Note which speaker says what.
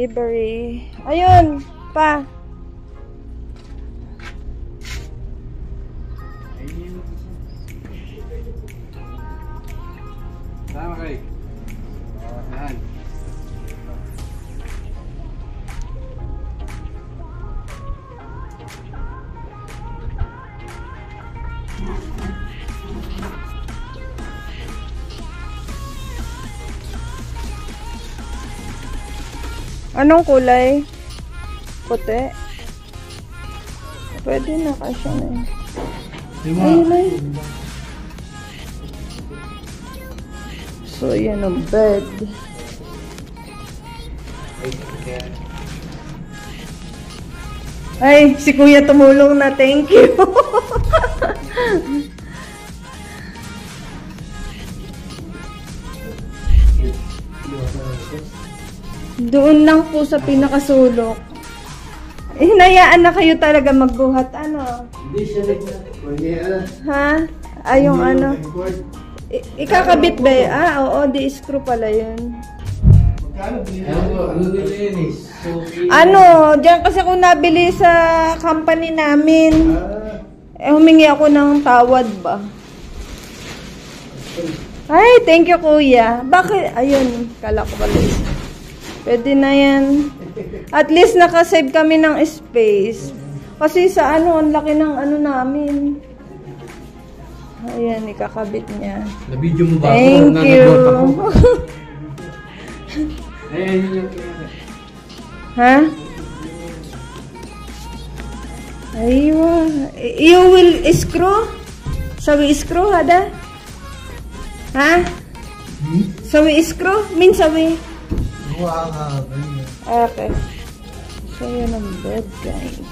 Speaker 1: delivery. Ayun, pa.
Speaker 2: Tama kayo. Yan.
Speaker 1: Anong kulay? Puti. Pwede na kasi na eh. Ayun na eh. So, yan ang bed. Ay, si Kuya tumulong na. Thank you. Doon lang po sa pinakasulok. Hinayaan na kayo talaga magbuhat. Ano?
Speaker 2: Hindi siya nag-na.
Speaker 1: Ha? Ay, yung ano? Ikakabit ba yun? Ah, oo. Di-screw pala yun.
Speaker 2: Ano nila yun eh?
Speaker 1: Ano? Diyan kasi ako nabili sa company namin. Humingi ako ng tawad ba? Ay, thank you, Kuya. Bakit? Ayun. Kala ko pala yun. Pwede na yan. At least nakasave kami ng space. Kasi sa ano, ang laki ng ano namin. Ayan, ikakabit niya.
Speaker 2: Na-video mo ba?
Speaker 1: Thank you.
Speaker 2: Ayan, yun yung
Speaker 1: Ha? Aywa. You will screw? Sawi screw, hada? Ha? Sawi screw? Mean sawi? Okay. So, yun ang bed, guys.